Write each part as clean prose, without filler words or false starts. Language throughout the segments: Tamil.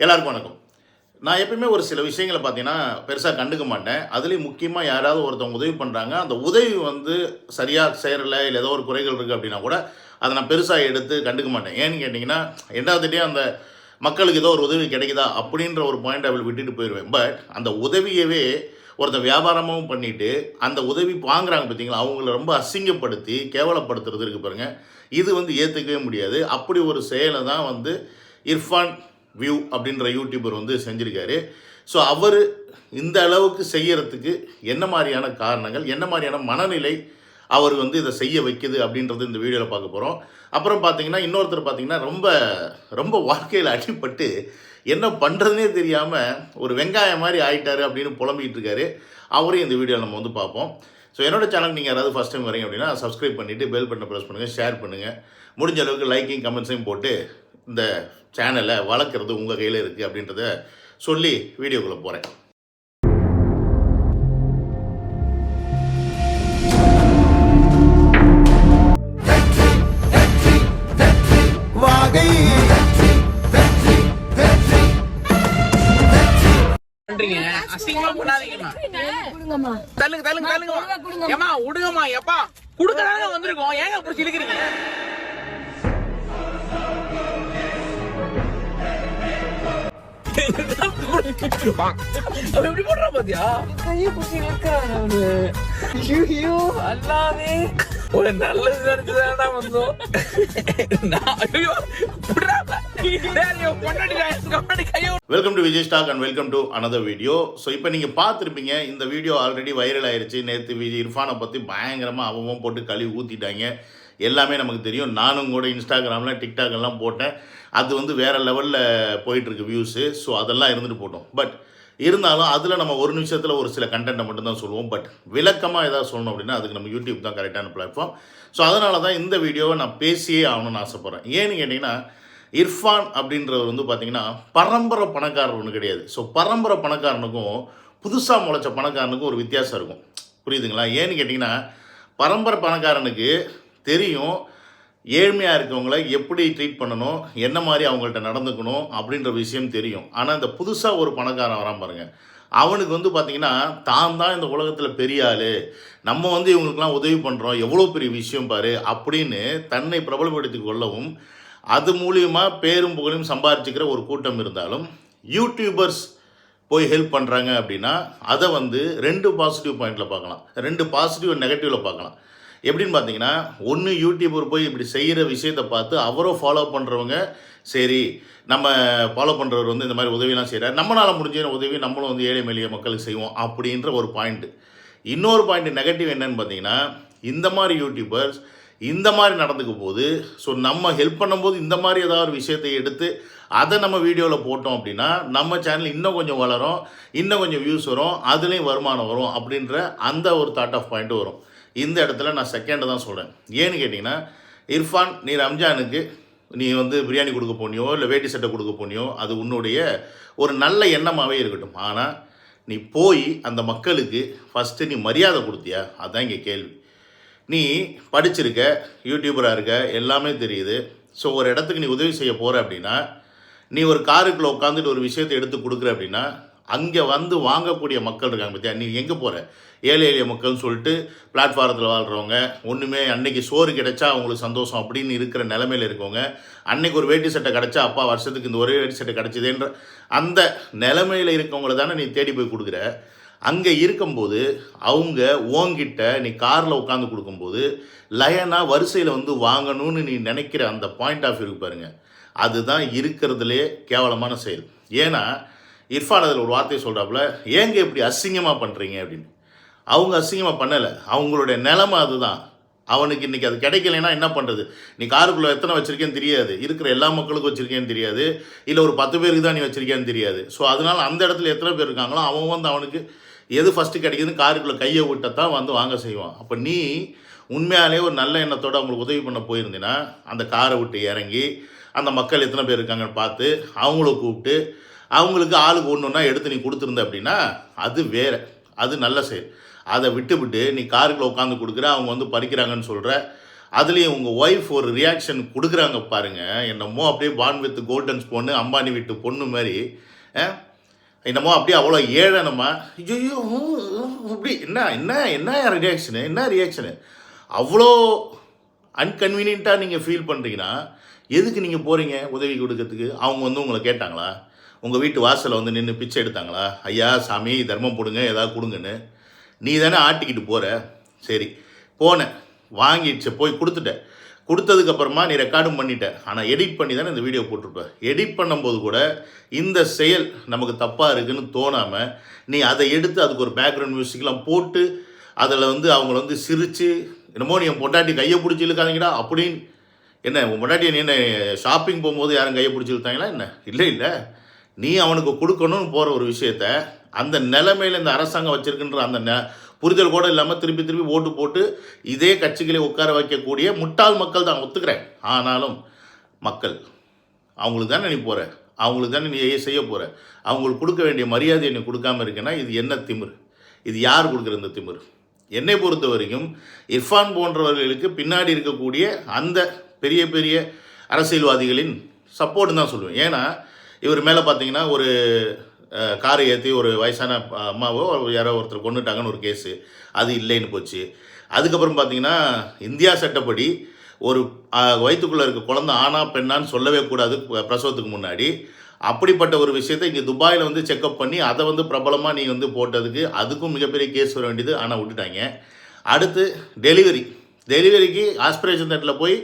எல்லாருக்கும் வணக்கம். நான் எப்பயுமே ஒரு சில விஷயங்களை பார்த்தீங்கன்னா பெருசாக கண்டுக்க மாட்டேன். அதுலேயும் முக்கியமாக யாராவது ஒருத்தவங்க உதவி பண்ணுறாங்க, அந்த உதவி வந்து சரியாக சேரலை, இல்லை ஏதோ ஒரு குறைகள் இருக்குது அப்படின்னா கூட அதை நான் பெருசாக எடுத்து கண்டுக்க மாட்டேன். ஏன்னு கேட்டிங்கன்னா, ரெண்டாவதுட்டே அந்த மக்களுக்கு ஏதோ ஒரு உதவி கிடைக்குதா அப்படின்ற ஒரு பாயிண்ட் அவள் விட்டுட்டு போயிடுவேன். பட் அந்த உதவியவே ஒருத்தன் வியாபாரமும் பண்ணிவிட்டு அந்த உதவி வாங்குறாங்க பார்த்தீங்களா, அவங்கள ரொம்ப அசிங்கப்படுத்தி கேவலப்படுத்துறது இருக்குது பாருங்கள். இது வந்து ஏற்றுக்கவே முடியாது. அப்படி ஒரு செயலை தான் வந்து இர்ஃபான் வியூ அப்படின்ற யூடியூபர் வந்து செஞ்சுருக்காரு. ஸோ அவர் இந்த அளவுக்கு செய்யறதுக்கு என்ன மாதிரியான காரணங்கள், என்ன மாதிரியான மனநிலை அவர் வந்து இதை செய்ய வைக்குது அப்படின்றது இந்த வீடியோவில் பார்க்க போகிறோம். அப்புறம் பார்த்தீங்கன்னா இன்னொருத்தர் பார்த்தீங்கன்னா ரொம்ப ரொம்ப வாழ்க்கையில் அடிப்பட்டு என்ன பண்ணுறதுனே தெரியாமல் ஒரு வெங்காயம் மாதிரி ஆகிட்டாரு அப்படின்னு புலம்பிகிட்டு இருக்காரு. அவரையும் இந்த வீடியோவில் நம்ம வந்து பார்ப்போம். ஸோ என்னோடய சேனல் நீங்கள் யாராவது ஃபஸ்ட் டைம் வரீங்க அப்படின்னா சப்ஸ்கிரைப் பண்ணிவிட்டு பெல் பட்டனை ப்ரெஸ் பண்ணுங்கள், ஷேர் பண்ணுங்கள், முடிஞ்ச அளவுக்கு லைக்கிங் கமெண்ட்ஸையும் போட்டு இந்த சேனலை வளர்க்குறது உங்கள் கையில் இருக்குது அப்படின்றத சொல்லி வீடியோக்குள்ளே போகிறேன். அசிங்கமா பண்ணாதீங்கம்மா. தள்ளுங்க தள்ளுங்க தள்ளுங்க. ஏமா விடுங்கம்மா. எப்பா குடுக்கறாங்க வந்திருக்கோம், ஏங்க புடிச்சு இழுக்கிறீங்க? எப்படி போடுறா பாத்தியா? கையை புடிச்சு இழுக்கிறாங்க அவனு. ஐயோ அல்லாவே, ஒரு நல்லது நினைச்சுதான்டா வந்தோம். Welcome to Vijay stock and welcome to another video. So இப்போ நீங்கள் பார்த்துருப்பீங்க, இந்த வீடியோ ஆல்ரெடி வைரல் ஆயிடுச்சு. நேற்று விஜய் இர்ஃபானை பற்றி பயங்கரமாக அவன் போட்டு கழுவி ஊற்றிட்டாங்க. எல்லாமே நமக்கு தெரியும். நானும் கூட இன்ஸ்டாகிராமில் டிக்டாக் எல்லாம் போட்டேன். அது வந்து வேறு லெவலில் போயிட்டுருக்கு வியூஸு. ஸோ அதெல்லாம் இருந்துட்டு போட்டோம். பட் இருந்தாலும் அதில் நம்ம ஒரு நிமிஷத்தில் ஒரு சில கண்டென்ட்டை மட்டும்தான் சொல்லுவோம். பட் விளக்கமாக ஏதாவது சொல்லணும் அப்படின்னா அதுக்கு நம்ம யூடியூப் தான் கரெக்டான பிளாட்ஃபார்ம். ஸோ அதனால தான் இந்த வீடியோவை நான் பேசியே ஆகணும்னு ஆசைப்பட்றேன். ஏன்னு கேட்டிங்கன்னா, இர்ஃபான் அப்படின்றவர் வந்து பார்த்திங்கன்னா பரம்பரை பணக்காரர் ஒன்று கிடையாது. ஸோ பரம்பரை பணக்காரனுக்கும் புதுசாக முளைச்ச பணக்காரனுக்கும் ஒரு வித்தியாசம் இருக்கும். புரியுதுங்களா? ஏன்னு கேட்டிங்கன்னா, பரம்பரை பணக்காரனுக்கு தெரியும் ஏழ்மையாக இருக்கவங்கள எப்படி ட்ரீட் பண்ணணும், என்ன மாதிரி அவங்கள்ட்ட நடந்துக்கணும் அப்படின்ற விஷயம் தெரியும். ஆனால் இந்த புதுசாக ஒரு பணக்காரன் வரான் பாருங்கள், அவனுக்கு வந்து பார்த்திங்கன்னா தான் இந்த உலகத்தில் பெரிய ஆள், நம்ம வந்து இவங்களுக்கெல்லாம் உதவி பண்ணுறோம், எவ்வளோ பெரிய விஷயம் பாரு அப்படின்னு தன்னை பிரபலப்படுத்தி கொள்ளவும் அது மூலியமாக பேரும் புகழையும் சம்பாதிச்சுக்கிற ஒரு கூட்டம் இருந்தாலும், யூடியூபர்ஸ் போய் ஹெல்ப் பண்ணுறாங்க அப்படின்னா அதை வந்து ரெண்டு பாசிட்டிவ் பாயிண்டில் பார்க்கலாம், ரெண்டு பாசிட்டிவ் நெகட்டிவில் பார்க்கலாம். எப்படின்னு பார்த்தீங்கன்னா, ஒன்று யூடியூபர் போய் இப்படி செய்கிற விஷயத்தை பார்த்து அவரும் ஃபாலோ பண்ணுறவங்க, சரி நம்ம ஃபாலோ பண்ணுறவர் வந்து இந்த மாதிரி உதவிலாம் செய்கிறார், நம்மளால் முடிஞ்ச உதவி நம்மளும் வந்து ஏழை எளிய மக்களுக்கு செய்வோம் அப்படின்ற ஒரு பாயிண்ட்டு. இன்னொரு பாயிண்ட் நெகட்டிவ் என்னன்னு பார்த்தீங்கன்னா, இந்த மாதிரி யூடியூபர்ஸ் இந்த மாதிரி நடந்துக்கும் போது, ஸோ நம்ம ஹெல்ப் பண்ணும்போது இந்த மாதிரி ஏதாவது ஒரு விஷயத்தை எடுத்து அதை நம்ம வீடியோவில் போட்டோம் அப்படின்னா நம்ம சேனல் இன்னும் கொஞ்சம் வளரும், இன்னும் கொஞ்சம் வியூஸ் வரும், அதுலேயும் வருமானம் வரும் அப்படின்ற அந்த ஒரு தாட் ஆஃப் பாயிண்ட்டு வரும். இந்த இடத்துல நான் செகண்டை தான் சொல்கிறேன். ஏன்னு கேட்டிங்கன்னா, இர்ஃபான், நீ ரம்ஜானுக்கு நீ வந்து பிரியாணி கொடுக்க போனியோ இல்லை வேட்டி சட்டை கொடுக்க போனியோ அது உன்னுடைய ஒரு நல்ல எண்ணமாகவே இருக்கட்டும். ஆனால் நீ போய் அந்த மக்களுக்கு ஃபஸ்ட்டு நீ மரியாதை கொடுத்தியா? அதுதான் இங்கே கேள்வி. நீ படிச்சிருக்க, யூடியூபராக இருக்க, எல்லாமே தெரியுது. ஸோ ஒரு இடத்துக்கு நீ உதவி செய்ய போகிற அப்படின்னா, நீ ஒரு காருக்குள்ளே உட்காந்துட்டு ஒரு விஷயத்தை எடுத்து கொடுக்குற அப்படின்னா, அங்கே வந்து வாங்கக்கூடிய மக்கள் இருக்காங்க பார்த்தியா, நீ எங்கே போகிற? ஏழை எளிய மக்கள்னு சொல்லிட்டு பிளாட்ஃபாரத்தில் வாழ்கிறவங்க, ஒன்றுமே அன்னைக்கு சோறு கிடைச்சா அவங்களுக்கு சந்தோஷம் அப்படின்னு இருக்கிற நிலமையில் இருக்கவங்க, அன்னைக்கு ஒரு வேட்டி சட்டை கிடச்சா அப்பா வருஷத்துக்கு இந்த ஒரே வேட்டி சட்டை கிடச்சிதேன்ற அந்த நிலமையில் இருக்கவங்கள தானே நீ தேடி போய் கொடுக்குற. அங்கே இருக்கும்போது அவங்க ஓங்கிட்ட நீ காரில் உட்காந்து கொடுக்கும்போது லயனாக வரிசையில் வந்து வாங்கணும்னு நீ நினைக்கிற அந்த பாயிண்ட் ஆஃப் வியூ பாருங்கள், அதுதான் இருக்கிறதுலே கேவலமான செயல். ஏன்னா இர்ஃபான் அதில் ஒரு வார்த்தையை சொல்கிறாப்புல, ஏங்க இப்படி அசிங்கமாக பண்ணுறீங்க அப்படின்னு. அவங்க அசிங்கமாக பண்ணலை, அவங்களுடைய நிலைமை அதுதான். அவனுக்கு இன்றைக்கி அது கிடைக்கலைன்னா என்ன பண்ணுறது? நீ காருக்குள்ளே எத்தனை வச்சுருக்கேன்னு தெரியாது, இருக்கிற எல்லா மக்களுக்கும் வச்சுருக்கேன்னு தெரியாது, இல்லை ஒரு 10 பேருக்கு தான் நீ வச்சுருக்கேன்னு தெரியாது. ஸோ அதனால் அந்த இடத்துல எத்தனை பேர் இருக்காங்களோ அவன் வந்து அவனுக்கு எது ஃபஸ்ட்டு கிடைக்குதுன்னு காருக்குள்ளே கையை விட்டத்தான் வந்து வாங்க செய்வான். அப்போ நீ உண்மையாலே ஒரு நல்ல எண்ணத்தோடு அவங்களுக்கு உதவி பண்ண போயிருந்தீங்கன்னா அந்த காரை விட்டு இறங்கி அந்த மக்கள் எத்தனை பேர் இருக்காங்கன்னு பார்த்து அவங்கள கூப்பிட்டு அவங்களுக்கு ஆளுக்கு ஒன்று ஒன்றா எடுத்து நீ கொடுத்துருந்த அப்படின்னா அது வேறு, அது நல்ல செயல். அதை விட்டுவிட்டு நீ காருக்குள்ளே உட்காந்து கொடுக்குற, அவங்க வந்து பறிக்கிறாங்கன்னு சொல்கிற, அதுலேயும் உங்கள் ஒய்ஃப் ஒரு ரியாக்ஷன் கொடுக்குறாங்க பாருங்கள், என்னமோ அப்படியே பான் வித் கோல்டன்ஸ் பொண்ணு, அம்பானி வீட்டு பொண்ணு மாதிரி, என்னமோ அப்படியே அவ்வளோ ஏழனமா, ஐயோ அப்படி என்ன என்ன என்ன ரியாக்ஷனு அவ்வளோ அன்கன்வீனியண்ட்டாக நீங்கள் ஃபீல் பண்ணுறீங்கன்னா எதுக்கு நீங்கள் போகிறீங்க உதவி கொடுக்கறதுக்கு? அவங்க வந்து உங்களை கேட்டாங்களா? உங்கள் வீட்டு வாசலில் வந்து நின்று பிச்சை எடுத்தாங்களா? ஐயா சாமி தர்மம் போடுங்க ஏதாவது கொடுங்கன்னு. நீ தானே ஆட்டிக்கிட்டு போகிற. சரி போனேன், வாங்கிடுச்சு, போய் கொடுத்துட்டேன். கொடுத்ததுக்கப்புறமா நீ ரெக்கார்டும் பண்ணிட்ட, ஆனால் எடிட் பண்ணி தானே இந்த வீடியோ போட்டிருப்ப. எடிட் பண்ணும்போது கூட இந்த செயல் நமக்கு தப்பாக இருக்குதுன்னு தோணாமல் நீ அதை எடுத்து அதுக்கு ஒரு பேக்ரவுண்ட் மியூசிக்லாம் போட்டு அதில் வந்து அவங்கள வந்து சிரித்து, என்னமோ நீ என் பொண்டாட்டி கையை பிடிச்சி இழுக்காதீங்கடா அப்படின்னு. என்ன உன் பொண்டாட்டி நீ என்ன ஷாப்பிங் போகும்போது யாரும் கையை பிடிச்சி இழுத்தாங்களா என்ன? இல்லை, நீ அவனுக்கு கொடுக்கணும்னு போகிற ஒரு விஷயத்த அந்த நிலைமையில் இந்த அரசாங்கம் வச்சுருக்குன்ற அந்த புரிதல் கூட இல்லாமல் திருப்பி ஓட்டு போட்டு இதே கட்சிகளை உட்கார வைக்கக்கூடிய முட்டாள் மக்கள் தான், ஒத்துக்கிறேன். ஆனாலும் மக்கள் அவங்களுக்கு தானே நீ போகிற, அவங்களுக்கு தானே நீ செய்ய போகிற. அவங்களுக்கு கொடுக்க வேண்டிய மரியாதையை நீ கொடுக்காமல் இருக்கேன்னா இது என்ன திமிர்? இது யார் கொடுக்குற இந்த திமிர்? என்னை பொறுத்த வரைக்கும் இர்ஃபான் போன்றவர்களுக்கு பின்னாடி இருக்கக்கூடிய அந்த பெரிய பெரிய அரசியல்வாதிகளின் சப்போர்ட்டு தான் சொல்லுவேன். ஏன்னா இவர் மேலே பார்த்தீங்கன்னா ஒரு காரை ஏற்றி ஒரு வயசான அம்மாவோ யாரோ ஒருத்தர் கொண்டுட்டாங்கன்னு ஒரு கேஸு, அது இல்லைன்னு போச்சு. அதுக்கப்புறம் பார்த்தீங்கன்னா இந்தியா சட்டப்படி ஒரு வயிற்றுக்குள்ளே இருக்க குழந்தை ஆனா பெண்ணான்னு சொல்லவே கூடாது பிரசவத்துக்கு முன்னாடி. அப்படிப்பட்ட ஒரு விஷயத்தை இங்கே துபாயில் வந்து செக்கப் பண்ணி அதை வந்து பிரபலமாக நீ வந்து போட்டதுக்கு அதுக்கும் மிகப்பெரிய கேஸ் வர வேண்டியது, ஆனால் விட்டுட்டாங்க. அடுத்து டெலிவரிக்கு ஆஸ்பிரேஷன் தேட்டரில் போய்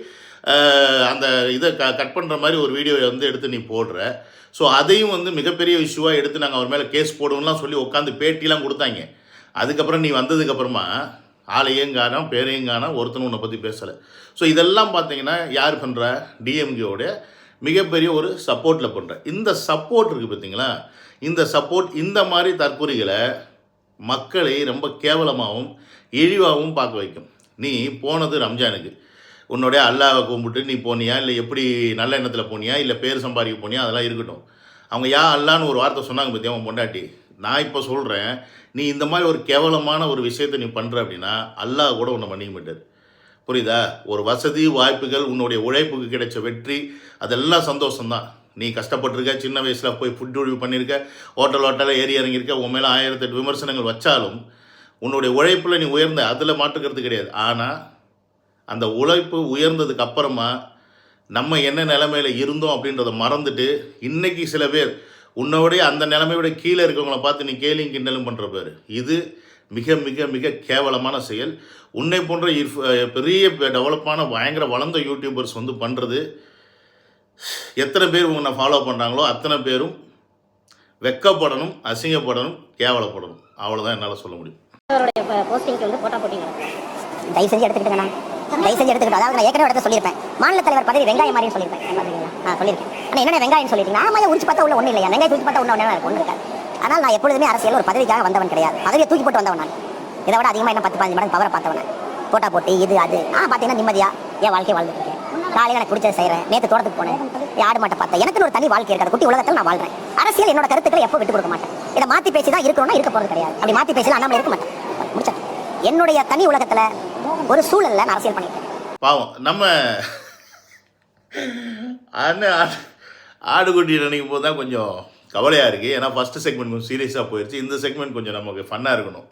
அந்த இதை கட் பண்ணுற மாதிரி ஒரு வீடியோவை வந்து எடுத்து நீ போடுற. ஸோ அதையும் வந்து மிகப்பெரிய இஷ்யூவாக எடுத்து நாங்கள் அவர் மேலே கேஸ் போடுவோம்லாம் சொல்லி உட்காந்து பேட்டிலாம் கொடுத்தாங்க. அதுக்கப்புறம் நீ வந்ததுக்கப்புறமா ஆளையும் காணோம் பேரையும் காணோம், ஒருத்தனும் உன்னை பற்றி பேசலை. ஸோ இதெல்லாம் பார்த்தீங்கன்னா யார் பண்ணுற? டிஎம்கேவோட மிகப்பெரிய ஒரு சப்போர்ட்டில் பண்ணுற இந்த சப்போர்ட் இருக்குது பார்த்தீங்களா? இந்த சப்போர்ட் இந்த மாதிரி தற்கொலைகளை மக்களை ரொம்ப கேவலமாகவும் இழிவாகவும் பார்க்க வைக்கும். நீ போனது ரம்ஜானுக்கு, உன்னுடைய அல்லாவை கும்பிட்டு நீ போனியா, இல்லை எப்படி நல்ல எண்ணத்தில் போனியா, இல்லை பேர் சம்பாதிக்க போனியா, அதெல்லாம் இருக்கட்டும். அவங்க அல்லான்னு ஒரு வார்த்தை சொன்னாங்க பற்றி அவன் பொண்டாட்டி. நான் இப்போ சொல்கிறேன், நீ இந்த மாதிரி ஒரு கேவலமான ஒரு விஷயத்தை நீ பண்ணுற அப்படின்னா அல்லாஹ் கூட உன்னை மன்னிக்க மாட்டார். புரியுதா? ஒரு வசதி வாய்ப்புகள், உன்னுடைய உழைப்புக்கு கிடைச்ச வெற்றி, அதெல்லாம் சந்தோஷம்தான். நீ கஷ்டப்பட்டிருக்க, சின்ன வயசில் போய் ஃபுட் ரிவ்யூ பண்ணியிருக்க, ஹோட்டலில் ஏறி இறங்கியிருக்க, உன் மேலே 1008 விமர்சனங்கள் வச்சாலும் உன்னுடைய உழைப்பில் நீ உயர்ந்த, அதில் மாற்றுக்கிறது கிடையாது. ஆனால் அந்த உழைப்பு உயர்ந்ததுக்கு அப்புறமா நம்ம என்ன நிலைமையில் இருந்தோம் அப்படின்றத மறந்துட்டு இன்றைக்கி சில பேர் உன்னோடைய அந்த நிலைமையோட கீழே இருக்கவங்கள பார்த்து நீ கேலியும் கிண்டலும் பண்ணுற பேர், இது மிக மிக மிக கேவலமான செயல். உன்னை போன்ற பெரிய டெவலப்பான பயங்கர வளர்ந்த யூடியூபர்ஸ் வந்து பண்ணுறது, எத்தனை பேர் உன்னை ஃபாலோ பண்ணுறாங்களோ அத்தனை பேரும் வெக்கப்படணும், அசிங்கப்படணும், கேவலப்படணும். அவ்வளோதான் என்னால் சொல்ல முடியும். தயவு செஞ்சு எடுத்துக்கிட்டுங்கண்ணா, தயவு செஞ்சு எடுத்துக்கிட்டு. அதாவது நான் ஏற்கனவே இடத்த சொல்லியிருப்பேன், மாநில தலைவர் பதவி வெங்காயம் மாதிரி சொல்லியிருப்பேன். சொல்லியிருக்கேன். ஆனால் என்ன வெங்காயம் சொல்லிட்டீங்கன்னா, ஆமாம் உரிச்சு பார்த்தா உள்ள ஒன்றும் இல்லையா, வெங்காயம் தூக்கி பார்த்தா ஒன்று இருக்காது. ஆனால் நான் எப்பொழுதுமே அரசியல் ஒரு பதவிக்காக வந்தவன் கிடையாது, பதவியை தூக்கி போட்டு வந்தவன் நான். இதை விட அதிகமாக என்ன 10-15 மடங்கு பவரை பார்த்தவன். போட்டா போட்டு இது அது பார்த்தீங்கன்னா நிம்மதியாக என் வாழ்க்கையை வாழ்ந்துட்டு இருக்கேன். காலையில் எனக்கு பிடிச்சதை செய்கிறேன். நேற்று தோட்டத்துக்கு போனேன், ஆடு மாட்டை பார்த்தேன். எனக்கு ஒரு தனி வாழ்க்கை இருக்காது. குட்டி உலகத்தில் நான் வாழ்றேன். அரசியல் என்னோட கருத்துக்களை எப்போ விட்டு கொடுக்க மாட்டேன். இதை மாற்றி பேசி தான் இருக்கணும்னா இருக்க போகிறது கிடையாது. அப்படி மாற்றி பேசி அண்ணாமலை இருக்க மாட்டேன். முடிச்சேன். என்னுடைய தனி உலகத்தில் ஒரு சூழலில் நான் அரசியல் பண்ணிட்டேன். பாவம் நம்ம ஆடுகுட்டி நினைக்கும் போது தான் கொஞ்சம் கவலையாக இருக்குது. ஏன்னா ஃபஸ்ட்டு செக்மெண்ட் கொஞ்சம் சீரியஸாக போயிடுச்சு. இந்த செக்மெண்ட் கொஞ்சம் நமக்கு ஃபன்னாக இருக்கணும்.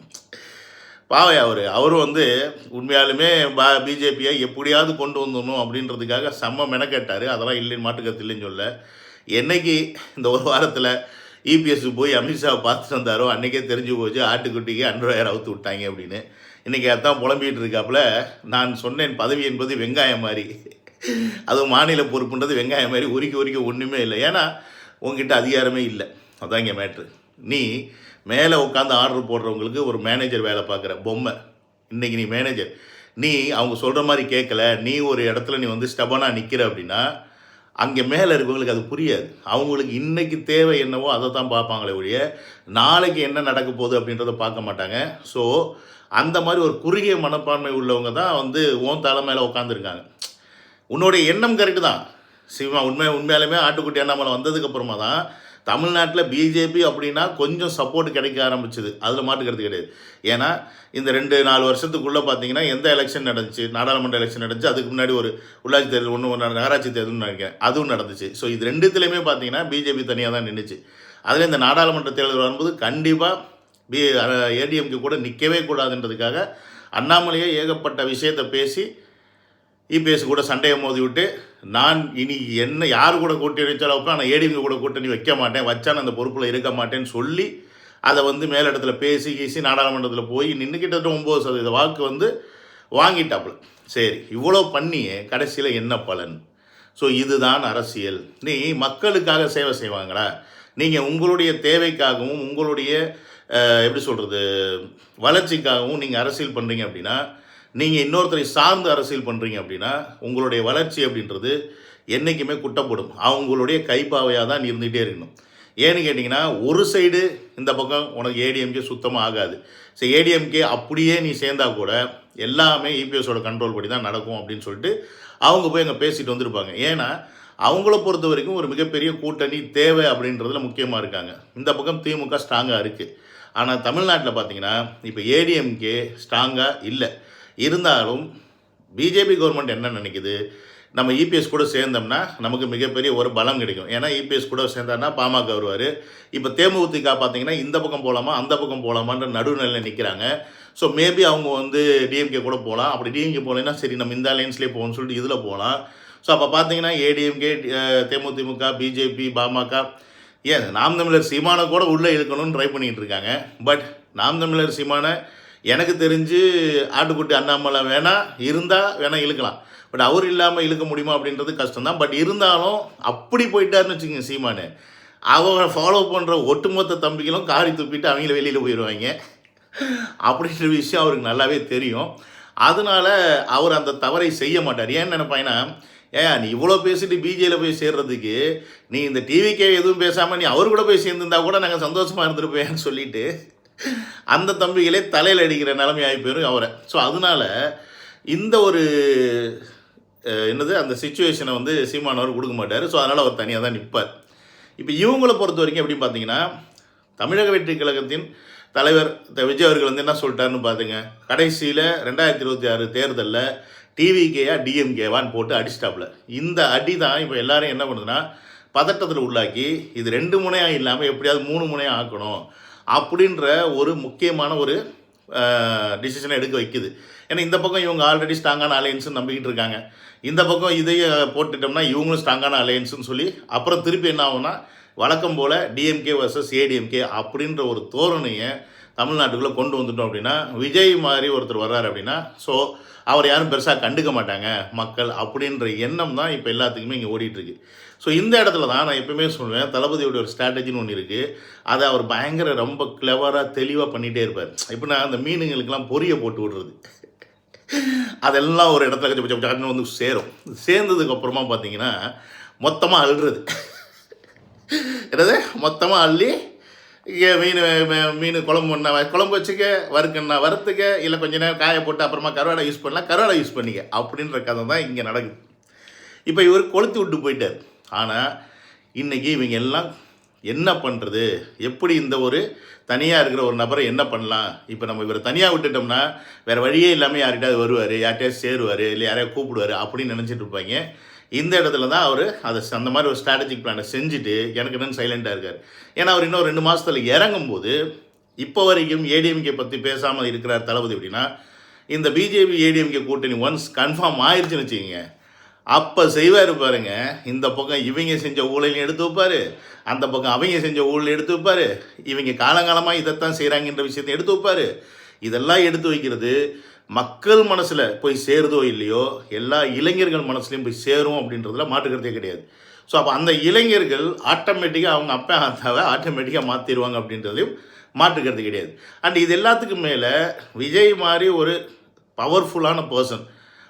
பாவம் அவரும் வந்து உண்மையாலுமே பிஜேபியை எப்படியாவது கொண்டு வந்துடணும் அப்படின்றதுக்காக செம்ம மெனக்கட்டார். அதெல்லாம் இல்லைன்னு மாட்டுக்கத்து இல்லைன்னு சொல்ல. என்னைக்கு இந்த ஒரு வாரத்தில் இபிஎஸ் போய் அமித்ஷாவை பார்த்துட்டு வந்தாரோ அன்றைக்கே தெரிஞ்சு போச்சு ஆட்டுக்குட்டிக்கு அண்டர்வயர் அவுத்து விட்டாங்க அப்படின்னு. இன்றைக்கி அதான் புலம்பிகிட்டு இருக்காப்புல. நான் சொன்னேன் பதவி என்பது வெங்காயம் மாதிரி, அதுவும் மாநில பொறுப்புன்றது வெங்காயம் மாதிரி உரிக்க ஒன்றுமே இல்லை. ஏன்னா உங்ககிட்ட அதிகாரமே இல்லை. அதான் இங்கே மேட்ரு. நீ மேலே உட்காந்து ஆர்டர் போடுறவங்களுக்கு ஒரு மேனேஜர் வேலை பார்க்குற பொம்மை. இன்றைக்கி நீ மேனேஜர், நீ அவங்க சொல்கிற மாதிரி கேட்கல, நீ ஒரு இடத்துல நீ வந்து ஸ்டபனாக நிற்கிற அப்படின்னா அங்கே மேலே இருக்கவங்களுக்கு அது புரியாது. அவங்களுக்கு இன்றைக்கி தேவை என்னவோ அதை தான் பார்ப்பாங்களே ஒழிய நாளைக்கு என்ன நடக்க போகுது அப்படின்றத பார்க்க மாட்டாங்க. ஸோ அந்த மாதிரி ஒரு குறுகிய மனப்பான்மை உள்ளவங்க தான் வந்து ஓன் தலை மேலே உட்காந்துருக்காங்க. உன்னுடைய எண்ணம் கரெக்டு தான் சிவா. உண்மையாலுமே ஆட்டுக்குட்டி அண்ணாமலை வந்ததுக்கப்புறமா தான் தமிழ்நாட்டில் பிஜேபி அப்படின்னா கொஞ்சம் சப்போர்ட் கிடைக்க ஆரம்பிச்சது, அதில் மாட்டுக்கிறது கிடையாது. ஏன்னா இந்த 2-4 வருஷத்துக்குள்ளே பார்த்தீங்கன்னா எந்த எலெக்ஷன் நடந்துச்சு, நாடாளுமன்ற எலெக்ஷன் நடந்துச்சு, அதுக்கு முன்னாடி ஒரு உள்ளாட்சி தேர்தல் ஒன்று நகராட்சி தேர்தல்னு நினைக்கிறேன், அதுவும் நடந்துச்சு. ஸோ இது ரெண்டுத்துலேயுமே பார்த்தீங்கன்னா பிஜேபி தனியாக தான் நின்றுச்சு. அதில் இந்த நாடாளுமன்ற தேர்தல் வரும்போது கண்டிப்பாக ஏடிஎம்கே கூட நிற்கவே கூடாதுன்றதுக்காக அண்ணாமலையே ஏகப்பட்ட விஷயத்தை பேசி இபிஎஸ் கூட சண்டையை மோதி விட்டு, நான் இனி என்ன யார் கூட கூட்டணி வச்சாலும் வைப்பேன், ஆனால் ஏடிஎம்கே கூட கூட்டணி வைக்க மாட்டேன், வச்சா நான் அந்த பொறுப்பில் இருக்க மாட்டேன்னு சொல்லி அதை மேலிடத்தில் பேசி கீசி நாடாளுமன்றத்தில் போய் நின்று கிட்டத்தட்ட 9% வாக்கு வாங்கிட்டாப்புல. சரி, இவ்வளோ பண்ணியே கடைசியில் என்ன பலன்? ஸோ இதுதான் அரசியல். நீ மக்களுக்காக சேவை செய்வாங்களா? நீங்கள் உங்களுடைய தேவைக்காகவும் உங்களுடைய எப்படி சொல்கிறது வளர்ச்சிக்காகவும் நீங்கள் அரசியல் பண்ணுறீங்க அப்படின்னா, நீங்கள் இன்னொருத்தரை சார்ந்து அரசியல் பண்ணுறீங்க அப்படின்னா உங்களுடைய வளர்ச்சி அப்படின்றது என்றைக்குமே குட்டப்படும். அவங்களுடைய கைப்பாவையாக தான் இருந்துகிட்டே இருக்கணும். ஏன்னு கேட்டிங்கன்னா, ஒரு சைடு இந்த பக்கம் உனக்கு ஏடிஎம்கே சுத்தமாக ஆகாது. ஸோ ஏடிஎம்கே அப்படியே நீ சேர்ந்தா கூட எல்லாமே இபிஎஸோட கண்ட்ரோல் படி தான் நடக்கும் அப்படின்னு சொல்லிட்டு அவங்க போய் அங்கே பேசிட்டு வந்திருப்பாங்க. ஏன்னா அவங்கள பொறுத்த வரைக்கும் ஒரு மிகப்பெரிய கூட்டணி தேவை அப்படின்றதுல முக்கியமாக இருக்காங்க. இந்த பக்கம் திமுக ஸ்ட்ராங்காக இருக்குது. ஆனால் தமிழ்நாட்டில் பார்த்தீங்கன்னா இப்போ ஏடிஎம்கே ஸ்ட்ராங்காக இல்லை. இருந்தாலும் பிஜேபி கவர்மெண்ட் என்ன நினைக்குது, நம்ம இபிஎஸ் கூட சேர்ந்தோம்னா நமக்கு மிகப்பெரிய ஒரு பலம் கிடைக்கும். ஏன்னா இபிஎஸ் கூட சேர்ந்தாருன்னா பாமக வருவார். இப்போ தேமுதிக பார்த்தீங்கன்னா இந்த பக்கம் போகலாமா அந்த பக்கம் போகலாமான்ற நடுநிலையில் நிற்கிறாங்க. ஸோ மேபி அவங்க டிஎம்கே கூட போகலாம். அப்படி டிஎம்கே போகலைன்னா சரி நம்ம இந்த அலையன்ஸ்லேயே போகணும்னு சொல்லிட்டு இதில் போகலாம். ஸோ அப்போ பார்த்தீங்கன்னா ஏடிஎம்கே, தேமுதிக, பிஜேபி, பாமக, ஏன் நாம் தமிழர் சீமானை கூட உள்ளே இழுக்கணும்னு ட்ரை பண்ணிகிட்டு இருக்காங்க. பட் நாம் தமிழர் சீமானை எனக்கு தெரிஞ்சு ஆட்டுக்குட்டி அண்ணாமலை இருந்தால் இழுக்கலாம். பட் அவர் இல்லாமல் இழுக்க முடியுமா அப்படின்றது கஷ்டம்தான். பட் இருந்தாலும் அப்படி போயிட்டாருன்னு வச்சுக்கோங்க சீமானு, அவரை ஃபாலோ பண்ணுற ஒட்டுமொத்த தம்பிகளும் காரி துப்பிட்டு அவங்கள வெளியில் போயிடுவாங்க. அப்படின்ற விஷயம் அவருக்கு நல்லாவே தெரியும். அதனால அவர் அந்த தவறை செய்ய மாட்டார். ஏன்னு நினைப்பாங்கன்னா, நீ இவ்வளோ பேசிட்டு பிஜேல போய் சேர்றதுக்கு நீ இந்த டிவிக்கே எதுவும் பேசாமல் நீ அவர் கூட போய் சேர்ந்துருந்தா கூட நாங்கள் சந்தோஷமாக இருந்திருப்பேன்னு சொல்லிட்டு அந்த தம்பிகளே தலையில் அடிக்கிற நிலைமை ஆகி போயிடும் அவரை. ஸோ அதனால இந்த ஒரு அந்த சிச்சுவேஷனை சீமானவர் கொடுக்க மாட்டார். ஸோ அதனால் அவர் தனியாக தான் நிற்பார். இப்போ இவங்களை பொறுத்த வரைக்கும் எப்படி பார்த்தீங்கன்னா, தமிழக வெற்றி கழகத்தின் தலைவர் விஜய் அவர்கள் என்ன சொல்லிட்டாருன்னு பார்த்துங்க, கடைசியில் 2026 தேர்தலில் டிவிகேயா டிஎம்கேவான்னு போட்டு அடிச்சிட்டாப்புல. இந்த அடி தான் இப்போ எல்லாரும் என்ன பண்ணுதுன்னா பதட்டத்தில் உள்ளாக்கி இது 2 முனையாக இல்லாமல் எப்படியாவது 3 முனையாக ஆக்கணும் அப்படின்ற ஒரு முக்கியமான ஒரு டிசிஷனை எடுக்க வைக்குது. ஏன்னா இந்த பக்கம் இவங்க ஆல்ரெடி ஸ்ட்ராங்கான அலையன்ஸ்னு நம்பிக்கிட்டு இருக்காங்க. இந்த பக்கம் இதையே போட்டுட்டோம்னா இவங்களும் ஸ்ட்ராங்கான அலையன்ஸ்னு சொல்லி அப்புறம் திருப்பி என்ன ஆகும்னா வழக்கம் போல் டிஎம்கே வர்சஸ் ஏடிஎம்கே அப்படின்ற ஒரு தோரணையை தமிழ்நாட்டுக்குள்ளே கொண்டு வந்துட்டோம் அப்படின்னா, விஜய் மாதிரி ஒருத்தர் வர்றாரு அப்படின்னா ஸோ அவர் யாரும் பெருசாக கண்டுக்க மாட்டாங்க மக்கள் அப்படின்ற எண்ணம் தான் இப்போ எல்லாத்துக்குமே இங்கே ஓடிட்டுருக்கு. ஸோ இந்த இடத்துல தான் நான் எப்பவுமே சொல்லுவேன், தளபதியோட ஒரு ஸ்ட்ராட்டஜின்னு ஒன்று இருக்குது. அதை அவர் பயங்கர ரொம்ப கிளவராக தெளிவாக பண்ணிகிட்டே இருப்பார். இப்போ நான் அந்த மீனுங்களுக்கெல்லாம் பொரிய போட்டு விடுறது அதெல்லாம் ஒரு இடத்துல சேரும். சேர்ந்ததுக்கப்புறமா பார்த்தீங்கன்னா மொத்தமாக அள்ளுறது என்னது மொத்தமாக அள்ளி மீன் குழம்பு வச்சுக்க, வறுக்கண்ணா வறுத்துக்க, இல்லை கொஞ்சம் நேரம் காய போட்டு அப்புறமா கருவாடை யூஸ் பண்ணலாம், கருவாடை யூஸ் பண்ணிக்க அப்படின்ற கதை தான் இங்கே நடக்குது. இப்போ இவர் கொளுத்து விட்டு போயிட்டார். ஆனால் இன்றைக்கி இவங்க எல்லாம் என்ன பண்ணுறது, எப்படி இந்த ஒரு தனியாக இருக்கிற ஒரு நபரை என்ன பண்ணலாம், இப்போ நம்ம இவரை தனியாக விட்டுட்டோம்னா வேறு வழியே இல்லாமல் யார்கிட்டயாவது வருவார், யார்கிட்டயாவது சேருவார், இல்லை யாரையா கூப்பிடுவார் அப்படின்னு நினச்சிட்டு இருப்பாங்க. இந்த இடத்துல தான் அவர் அந்த மாதிரி ஒரு ஸ்ட்ராட்டஜிக் பிளானை செஞ்சுட்டு எனக்கு என்னன்னு சைலண்ட்டாக இருக்கார். ஏன்னா அவர் இன்னும் 2 மாதத்தில் இறங்கும்போது இப்போ வரைக்கும் ஏடிஎம்கே பற்றி பேசாமல் இருக்கிறார் தளபதி. அப்படின்னா இந்த பிஜேபி ஏடிஎம்கே கூட்டணி ஒன்ஸ் கன்ஃபார்ம் ஆயிடுச்சுன்னு வச்சுக்கோங்க, அப்போ செய்வார் பாருங்க. இந்த பக்கம் இவங்க செஞ்ச ஊழலையும் எடுத்து வைப்பார், அந்த பக்கம் அவங்க செஞ்ச ஊழல் எடுத்து வைப்பார், இவங்க காலங்காலமாக இதைத்தான் செய்கிறாங்கன்ற விஷயத்தை எடுத்து வைப்பார். இதெல்லாம் எடுத்து வைக்கிறது மக்கள் மனசில் போய் சேருதோ இல்லையோ எல்லா இளைஞர்கள் மனசுலையும் போய் சேரும் அப்படின்றதுல மாற்றுக்கிறதே கிடையாது. ஸோ அப்போ அந்த இளைஞர்கள் ஆட்டோமேட்டிக்காக அவங்க அப்பா ஆத்தாவை ஆட்டோமேட்டிக்காக மாற்றிடுவாங்க அப்படின்றதையும் மாற்றுக்கிறது கிடையாது. அண்ட் இது எல்லாத்துக்கும் மேலே விஜய் மாதிரி ஒரு பவர்ஃபுல்லான பர்சன்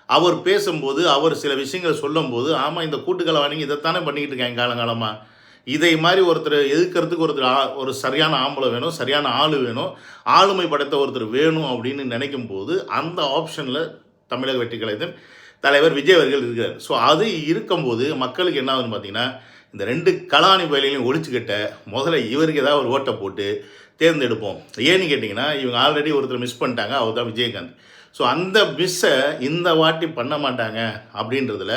அவர் பேசும்போது அவர் சில விஷயங்களை சொல்லும்போது, ஆமாம் இந்த கூட்டுக்களை வாங்கி இதைத்தானே பண்ணிக்கிட்டு இருக்காங்க காலங்காலமாக, இதை மாதிரி ஒருத்தர் எதிர்க்கிறதுக்கு ஒரு சரியான ஆம்பளை வேணும், சரியான ஆள் வேணும், ஆளுமை படைத்த ஒருத்தர் வேணும் அப்படின்னு நினைக்கும் போது அந்த ஆப்ஷனில் தமிழக வெற்றி கழகத்தின் தலைவர் விஜய் அவர்கள் இருக்கிறார். ஸோ அது இருக்கும்போது மக்களுக்கு என்ன ஆகுதுன்னு பார்த்தீங்கன்னா, இந்த 2 கலாணி பயிலையும் ஒழிச்சுக்கிட்ட முதல்ல இவருக்கு ஏதாவது ஒரு ஓட்டை போட்டு தேர்ந்தெடுப்போம். ஏன்னு கேட்டிங்கன்னா இவங்க ஆல்ரெடி ஒருத்தர் மிஸ் பண்ணிட்டாங்க, அவர் தான் விஜயகாந்த். ஸோ அந்த மிஸ்ஸை இந்த வாட்டி பண்ண மாட்டாங்க அப்படின்றதுல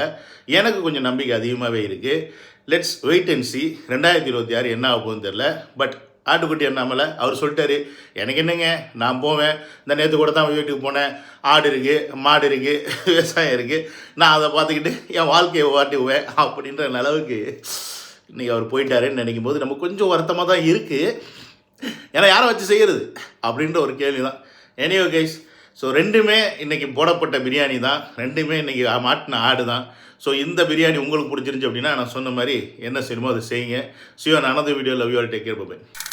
எனக்கு கொஞ்சம் நம்பிக்கை அதிகமாகவே இருக்குது. லெட்ஸ் வெயிட் அண்ட் சி 2026 என்ன ஆக போகுதுன்னு தெரில. பட் ஆட்டுக்குட்டி அண்ணாமலை அவர் சொல்லிட்டாரு, எனக்கு என்னங்க நான் போவேன், இந்த நேற்று கூட தான் வீட்டுக்கு போனேன், ஆடு இருக்குது, மாடு இருக்குது, விவசாயம் இருக்குது, நான் அதை பார்த்துக்கிட்டு என் வாழ்க்கையை ஓட்டுவேன் அப்படின்ற அளவுக்கு இன்றைக்கி அவர் போயிட்டாருன்னு நினைக்கும் போது நமக்கு கொஞ்சம் வருத்தமாக தான் இருக்குது. ஏன்னா யாரை வச்சு செய்கிறது அப்படின்ற ஒரு கேள்வி தான். எனிவே கைஸ், ஸோ 2மே இன்றைக்கி போடப்பட்ட பிரியாணி தான், 2மே இன்றைக்கி மாட்டின ஆடு தான். ஸோ இந்த பிரியாணி உங்களுக்கு பிடிச்சிருந்துச்சு அப்படின்னா நான் சொன்ன மாதிரி என்ன செய்யணுமோ அதை செய்யுங்க. See you on another video. Love you all. Take care. Bye bye.